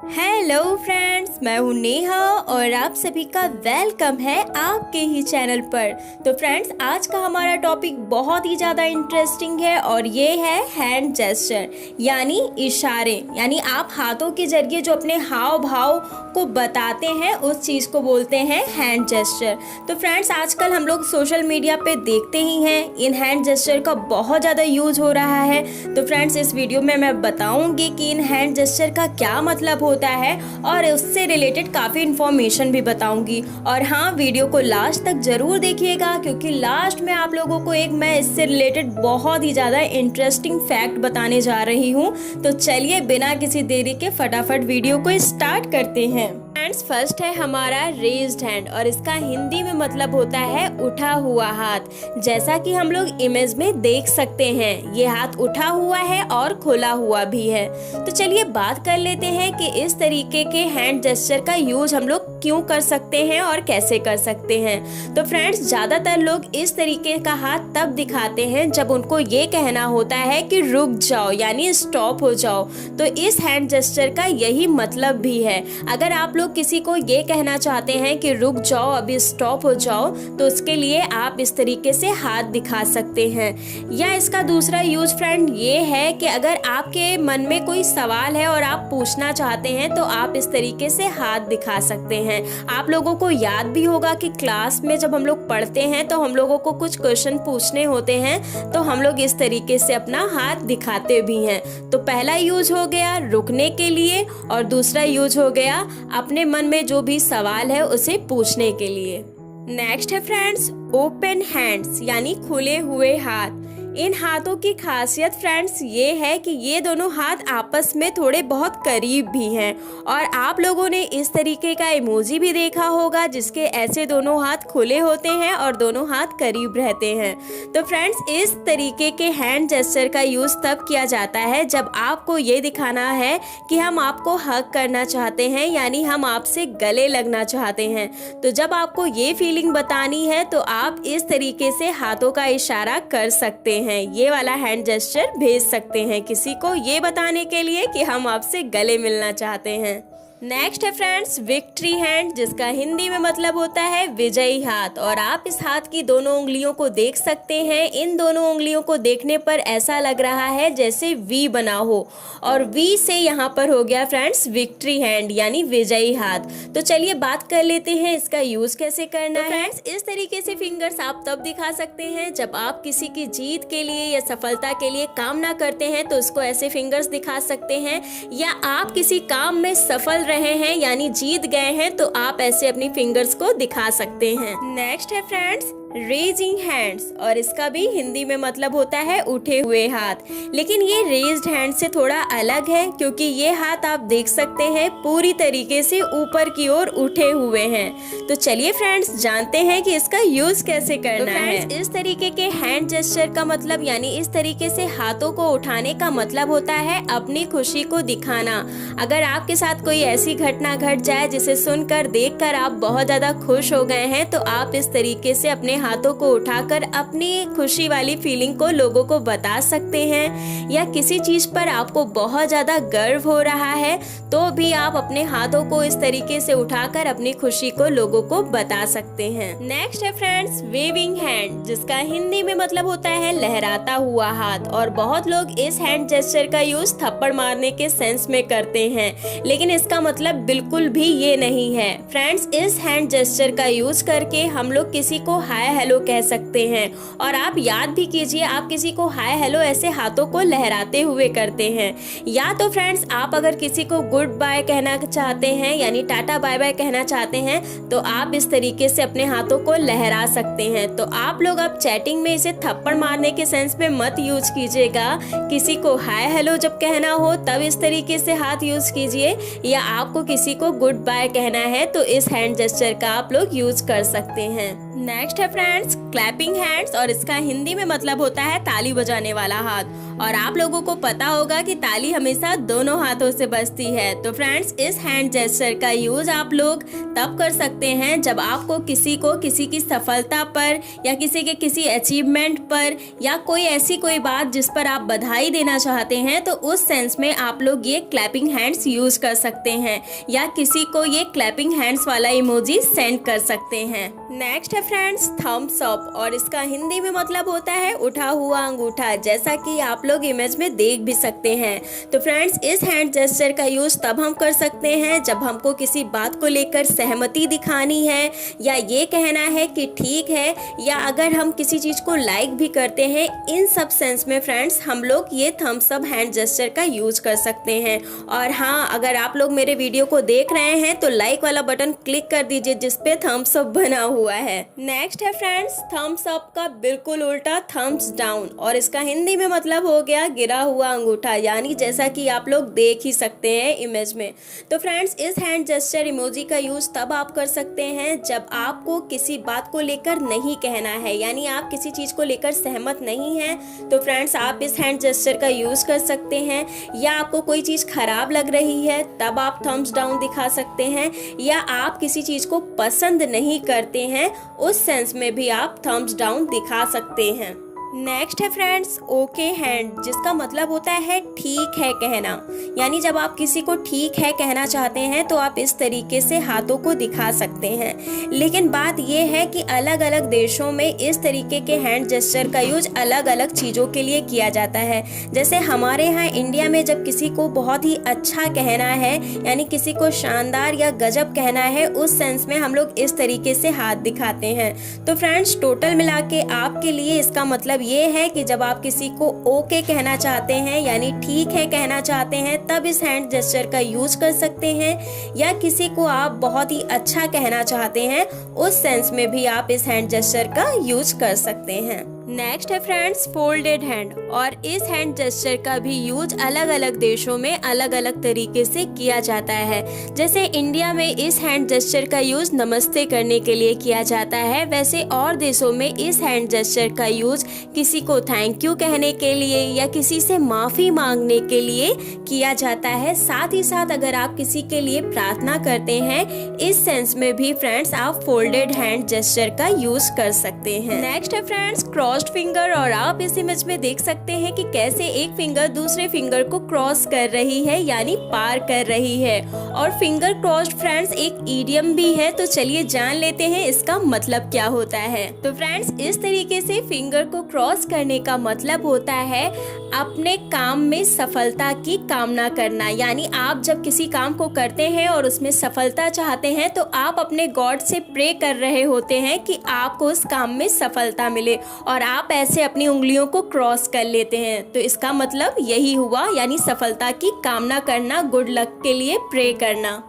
Hello friends, मैं हूँ नेहा और आप सभी का वेलकम है आपके ही चैनल पर। तो फ्रेंड्स, आज का हमारा टॉपिक बहुत ही ज़्यादा इंटरेस्टिंग है और ये है हैंड जेस्चर यानी इशारे। यानी आप हाथों के जरिए जो अपने हाव भाव को बताते हैं उस चीज़ को बोलते हैं हैंड जेस्चर। तो फ्रेंड्स, आजकल हम लोग सोशल मीडिया पे देखते ही हैं इन हैंड जेस्चर का बहुत ज़्यादा यूज हो रहा है। तो फ्रेंड्स, इस वीडियो में मैं बताऊंगी कि इन हैंड जेस्चर का क्या मतलब होता है और उससे रिलेटेड काफ़ी इन्फॉर्मेशन भी बताऊंगी। और हाँ, वीडियो को लास्ट तक जरूर देखिएगा क्योंकि लास्ट में आप लोगों को मैं इससे रिलेटेड बहुत ही ज़्यादा इंटरेस्टिंग फैक्ट बताने जा रही हूँ। तो चलिए बिना किसी देरी के फटाफट वीडियो को स्टार्ट करते हैं। फ्रेंड्स, फर्स्ट है हमारा रेज्ड हैंड और इसका हिंदी में मतलब होता है उठा हुआ हाथ। जैसा कि हम लोग इमेज में देख सकते हैं, ये हाथ उठा हुआ है और खुला हुआ भी है। तो चलिए बात कर लेते हैं कि इस तरीके के हैंड जेस्चर का यूज हम लोग क्यों कर सकते हैं और कैसे कर सकते हैं। तो फ्रेंड्स, ज़्यादातर लोग इस तरीके का हाथ तब दिखाते हैं जब उनको ये कहना होता है कि रुक जाओ यानी स्टॉप हो जाओ। तो इस हैंड जेस्चर का यही मतलब भी है। अगर आप लोग किसी को ये कहना चाहते हैं कि रुक जाओ, अभी स्टॉप हो जाओ, तो उसके लिए आप इस तरीके से हाथ दिखा सकते हैं। या इसका दूसरा यूज फ्रेंड ये है कि अगर आपके मन में कोई सवाल है और आप पूछना चाहते हैं तो आप इस तरीके से हाथ दिखा सकते हैं। आप लोगों को याद भी होगा कि क्लास में जब हम लोग पढ़ते हैं तो हम लोगों को कुछ क्वेश्चन पूछने होते हैं तो हम लोग इस तरीके से अपना हाथ दिखाते भी हैं। तो पहला यूज हो गया रुकने के लिए और दूसरा यूज हो गया अपने मन में जो भी सवाल है उसे पूछने के लिए। नेक्स्ट है फ्रेंड्स ओपन हैंड्स यानी खुले हुए हाथ। इन हाथों की खासियत फ्रेंड्स ये है कि ये दोनों हाथ आपस में थोड़े बहुत करीब भी हैं और आप लोगों ने इस तरीके का इमोजी भी देखा होगा जिसके ऐसे दोनों हाथ खुले होते हैं और दोनों हाथ करीब रहते हैं। तो फ्रेंड्स, इस तरीके के हैंड जेस्चर का यूज़ तब किया जाता है जब आपको ये दिखाना है कि हम आपको हग करना चाहते हैं यानी हम आपसे गले लगना चाहते हैं। तो जब आपको ये फीलिंग बतानी है तो आप इस तरीके से हाथों का इशारा कर सकते हैं। ये वाला हैंड जेस्चर भेज सकते हैं किसी को ये बताने के लिए कि हम आपसे गले मिलना चाहते हैं। नेक्स्ट है फ्रेंड्स विक्ट्री हैंड, जिसका हिंदी में मतलब होता है विजयी हाथ। और आप इस हाथ की दोनों उंगलियों को देख सकते हैं। इन दोनों उंगलियों को देखने पर ऐसा लग रहा है जैसे वी बना हो और वी से यहाँ पर हो गया फ्रेंड्स विक्ट्री हैंड यानी विजयी हाथ। तो चलिए बात कर लेते हैं इसका यूज कैसे करना है। फ्रेंड्स, इस तरीके से फिंगर्स आप तब दिखा सकते हैं जब आप किसी की जीत के लिए या सफलता के लिए कामना करते हैं तो उसको ऐसे फिंगर्स दिखा सकते हैं। या आप किसी काम में सफल रहे हैं यानी जीत गए हैं तो आप ऐसे अपनी फिंगर्स को दिखा सकते हैं। नेक्स्ट है फ्रेंड्स रेजिंग हैंड्स और इसका भी हिंदी में मतलब होता है उठे हुए हाथ। लेकिन ये रेज्ड हैंड से थोड़ा अलग है क्योंकि ये हाथ आप देख सकते हैं पूरी तरीके से ऊपर की ओर उठे हुए हैं। तो चलिए फ्रेंड्स जानते हैं कि इसका यूज कैसे करना है। इस तरीके के हैंड जेस्चर का मतलब यानी इस तरीके से हाथों को उठाने का मतलब होता है अपनी खुशी को दिखाना। अगर आपके साथ कोई ऐसी घटना घट जाए जिसे सुनकर देखकर आप बहुत ज्यादा खुश हो गए हैं तो आप इस तरीके से अपने हाथों को उठाकर अपनी खुशी वाली फीलिंग को लोगों को बता सकते हैं। या किसी चीज पर आपको बहुत ज्यादा गर्व हो रहा है तो भी आप अपने हाथों को इस तरीके से उठाकर अपनी खुशी को लोगों को बता सकते हैं। नेक्स्ट है फ्रेंड्स वेविंग हैंड, जिसका हिंदी में मतलब होता है लहराता हुआ हाथ। और बहुत लोग इस हैंड जेस्चर का यूज थप्पड़ मारने के सेंस में करते हैं, लेकिन इसका मतलब बिल्कुल भी ये नहीं है। फ्रेंड्स, इस हैंड जेस्चर का यूज करके हम लोग किसी को हाय हेलो कह सकते हैं। और आप याद भी कीजिए, आप किसी को हाय हेलो ऐसे हाथों को लहराते हुए करते हैं। या तो फ्रेंड्स, आप अगर किसी को गुड बाय कहना चाहते हैं यानी टाटा बाय बाय कहना चाहते हैं तो आप इस तरीके से अपने हाथों को लहरा सकते हैं। तो आप लोग अब चैटिंग में इसे थप्पड़ मारने के सेंस में मत यूज कीजिएगा। किसी को हाय हेलो जब कहना हो तब इस तरीके से हाथ यूज कीजिए। या आपको किसी को गुड बाय कहना है तो इस हैंड जेस्चर का आप लोग यूज कर सकते हैं। नेक्स्ट है फ्रेंड्स क्लैपिंग हैंड्स और इसका हिंदी में मतलब होता है ताली बजाने वाला हाथ। और आप लोगों को पता होगा कि ताली हमेशा दोनों हाथों से बजती है। तो फ्रेंड्स इस हैंड जेस्चर का यूज आप लोग तब कर सकते हैं जब आपको किसी की सफलता पर या किसी के किसी अचीवमेंट पर या कोई बात जिस पर आप बधाई देना चाहते हैं, तो उस सेंस में आप लोग ये क्लैपिंग हैंड्स यूज कर सकते हैं या किसी को ये क्लैपिंग हैंड्स वाला इमोजी सेंड कर सकते हैं। नेक्स्ट है फ्रेंड्स थम्स अप और इसका हिंदी में मतलब होता है उठा हुआ अंगूठा, जैसा कि आप लोग इमेज में देख भी सकते हैं। तो फ्रेंड्स इस हैंड जेस्चर का यूज तब हम कर सकते हैं जब हमको किसी बात को लेकर सहमति दिखानी है या ये कहना है कि ठीक है, या अगर हम किसी चीज को लाइक भी करते हैं। इन सब सेंस में फ्रेंड्स हम लोग ये थम्स अप हैंड जेस्चर का यूज कर सकते हैं। और हाँ, अगर आप लोग मेरे वीडियो को देख रहे हैं तो लाइक वाला बटन क्लिक कर दीजिए जिसपे थम्स अप बना हुआ है। नेक्स्ट है फ्रेंड्स थम्स अप का बिल्कुल उल्टा थम्स डाउन और इसका हिंदी में मतलब हो गया गिरा हुआ अंगूठा, यानी जैसा कि आप लोग देख ही सकते हैं इमेज में। तो फ्रेंड्स इस हैंड जेस्चर इमोजी का यूज तब आप कर सकते हैं जब आपको किसी बात को लेकर नहीं कहना है, यानी आप किसी चीज को लेकर सहमत नहीं हैं, तो फ्रेंड्स आप इस हैंड जेस्चर का यूज कर सकते हैं। या आपको कोई चीज खराब लग रही है तब आप थम्स डाउन दिखा सकते हैं, या आप किसी चीज को पसंद नहीं करते हैं उस सेंस में भी आप थम्स डाउन दिखा सकते हैं। नेक्स्ट है फ्रेंड्स ओके हैंड, जिसका मतलब होता है ठीक है कहना, यानी जब आप किसी को ठीक है कहना चाहते हैं तो आप इस तरीके से हाथों को दिखा सकते हैं। लेकिन बात यह है कि अलग अलग देशों में इस तरीके के हैंड जेस्चर का यूज अलग अलग चीज़ों के लिए किया जाता है। जैसे हमारे यहाँ इंडिया में जब किसी को बहुत ही अच्छा कहना है, यानी किसी को शानदार या गजब कहना है, उस सेंस में हम लोग इस तरीके से हाथ दिखाते हैं। तो फ्रेंड्स टोटल मिला के आपके लिए इसका मतलब ये है कि जब आप किसी को ओके कहना चाहते हैं, यानी ठीक है कहना चाहते हैं, तब इस हैंड जेस्चर का यूज कर सकते हैं। या किसी को आप बहुत ही अच्छा कहना चाहते हैं, उस सेंस में भी आप इस हैंड जेस्चर का यूज कर सकते हैं। नेक्स्ट है फ्रेंड्स फोल्डेड हैंड और इस हैंड जेस्चर का भी यूज अलग अलग देशों में अलग अलग तरीके से किया जाता है। जैसे इंडिया में इस हैंड जेस्चर का यूज नमस्ते करने के लिए किया जाता है, वैसे और देशों में इस हैंड जेस्चर का यूज किसी को थैंक यू कहने के लिए या किसी से माफी मांगने के लिए किया जाता है। साथ ही साथ अगर आप किसी के लिए प्रार्थना करते हैं, इस सेंस में भी फ्रेंड्स आप फोल्डेड हैंड जेस्चर का यूज कर सकते हैं। नेक्स्ट है फ्रेंड्स क्रॉस्ड फिंगर और आप इस इमेज में देख सकते हैं कि कैसे एक फिंगर दूसरे फिंगर को क्रॉस कर रही है, यानी पार कर रही है। और फिंगर क्रॉस्ड फ्रेंड्स एक इडियम भी है, तो चलिए जान लेते हैं इसका मतलब क्या होता है। तो फ्रेंड्स इस तरीके से फिंगर को क्रॉस करने का मतलब होता है अपने काम में सफलता की कामना करना, यानी आप जब किसी काम को करते हैं और उसमें सफलता चाहते हैं तो आप अपने गॉड से प्रे कर रहे होते हैं कि आपको उस काम में सफलता मिले, और आप ऐसे अपनी उंगलियों को क्रॉस कर लेते हैं। तो इसका मतलब यही हुआ, यानी सफलता की कामना करना, गुड लक के लिए प्रे करना।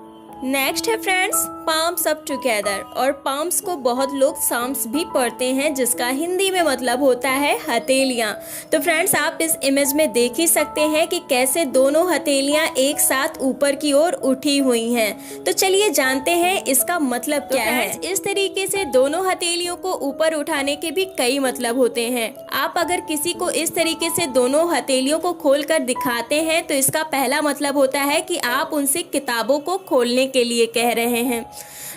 नेक्स्ट है फ्रेंड्स पाम्स अप टुगेदर और पाम्स को बहुत लोग साम्स भी पढ़ते हैं, जिसका हिंदी में मतलब होता है हथेलियाँ। तो फ्रेंड्स आप इस इमेज में देख ही सकते हैं कि कैसे दोनों हथेलियाँ एक साथ ऊपर की ओर उठी हुई हैं। तो चलिए जानते हैं इसका मतलब क्या है। इस तरीके से दोनों हथेलियों को ऊपर उठाने के भी कई मतलब होते हैं। आप अगर किसी को इस तरीके से दोनों हथेलियों को खोल कर दिखाते हैं तो इसका पहला मतलब होता है कि आप उनसे किताबों को खोलने के लिए कह रहे हैं।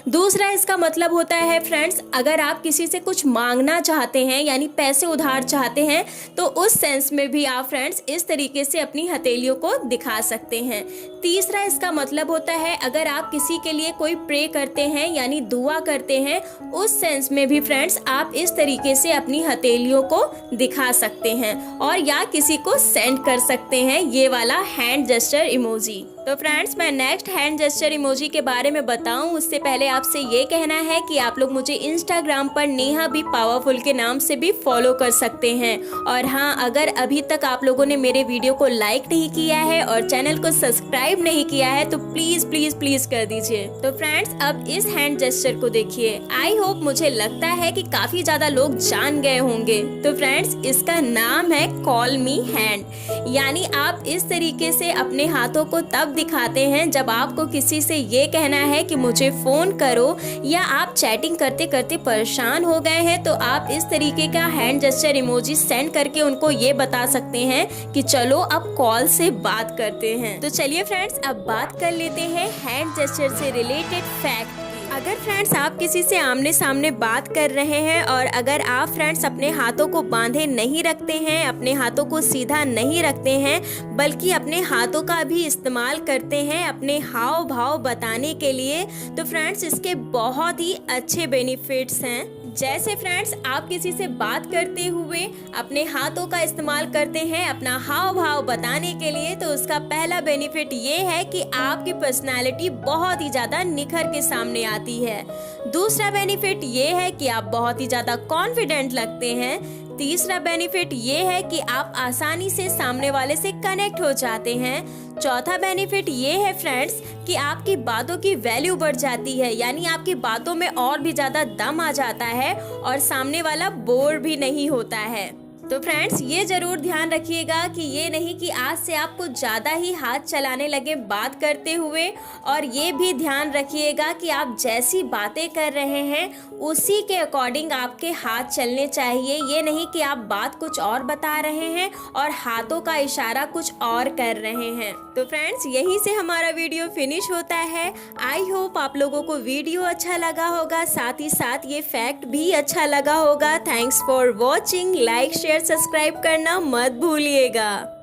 दूसरा इसका मतलब होता है फ्रेंड्स अगर आप किसी से कुछ मांगना चाहते हैं, यानी पैसे उधार चाहते हैं, तो उस सेंस में भी आप फ्रेंड्स इस तरीके से अपनी हथेलियों को दिखा सकते हैं। तीसरा इसका मतलब होता है अगर आप किसी के लिए कोई प्रे करते हैं, यानी दुआ करते हैं, उस सेंस में भी फ्रेंड्स आप इस तरीके से अपनी हथेलियों को दिखा सकते हैं और या किसी को सेंड कर सकते हैं ये वाला हैंड जेस्चर इमोजी। तो फ्रेंड्स मैं नेक्स्ट हैंड जेस्चर इमोजी के बारे में बताऊं उससे पहले आपसे ये कहना है कि आप लोग मुझे इंस्टाग्राम पर नेहा बी पावरफुल के नाम से भी फॉलो कर सकते हैं। और हाँ, अगर अभी तक आप लोगों ने मेरे वीडियो को लाइक नहीं किया है और चैनल को सब्सक्राइब नहीं किया है तो प्लीज प्लीज प्लीज कर दीजिए। तो फ्रेंड्स अब इस हैंड जेस्चर को देखिए। आई होप, मुझे लगता है कि काफी ज्यादा लोग जान गए होंगे। तो फ्रेंड्स इसका नाम है कॉल मी हैंड, यानी आप इस तरीके से अपने हाथों को तब दिखाते हैं जब आपको किसी से ये कहना है कि मुझे फ़ोन करो, या आप चैटिंग करते करते परेशान हो गए हैं, तो आप इस तरीके का हैंड जेस्चर इमोजी सेंड करके उनको ये बता सकते हैं कि चलो अब कॉल से बात करते हैं। तो चलिए फ्रेंड्स, अब बात कर लेते हैं हैंड जेस्चर से रिलेटेड फैक्ट। अगर फ्रेंड्स आप किसी से आमने सामने बात कर रहे हैं और अगर आप फ्रेंड्स अपने हाथों को बांधे नहीं रखते हैं, अपने हाथों को सीधा नहीं रखते हैं, बल्कि अपने हाथों का भी इस्तेमाल करते हैं अपने हाव भाव बताने के लिए, तो फ्रेंड्स इसके बहुत ही अच्छे बेनिफिट्स हैं। जैसे फ्रेंड्स आप किसी से बात करते हुए अपने हाथों का इस्तेमाल करते हैं अपना हाव भाव बताने के लिए, तो उसका पहला बेनिफिट ये है कि आपकी पर्सनालिटी बहुत ही ज़्यादा निखर के सामने आती है। दूसरा बेनिफिट ये है कि आप बहुत ही ज़्यादा कॉन्फिडेंट लगते हैं। तीसरा बेनिफिट ये है कि आप आसानी से सामने वाले से कनेक्ट हो जाते हैं। चौथा बेनिफिट ये है फ्रेंड्स कि आपकी बातों की वैल्यू बढ़ जाती है, यानी आपकी बातों में और भी ज़्यादा दम आ जाता है और सामने वाला बोर भी नहीं होता है। तो फ्रेंड्स ये ज़रूर ध्यान रखिएगा कि ये नहीं कि आज से आपको ज़्यादा ही हाथ चलाने लगे बात करते हुए, और ये भी ध्यान रखिएगा कि आप जैसी बातें कर रहे हैं उसी के अकॉर्डिंग आपके हाथ चलने चाहिए। ये नहीं कि आप बात कुछ और बता रहे हैं और हाथों का इशारा कुछ और कर रहे हैं। तो फ्रेंड्स यहीं से हमारा वीडियो फिनिश होता है। आई होप आप लोगों को वीडियो अच्छा लगा होगा, साथ ही साथ ये फैक्ट भी अच्छा लगा होगा। Thanks for watching. Like share subscribe करना मत भूलिएगा।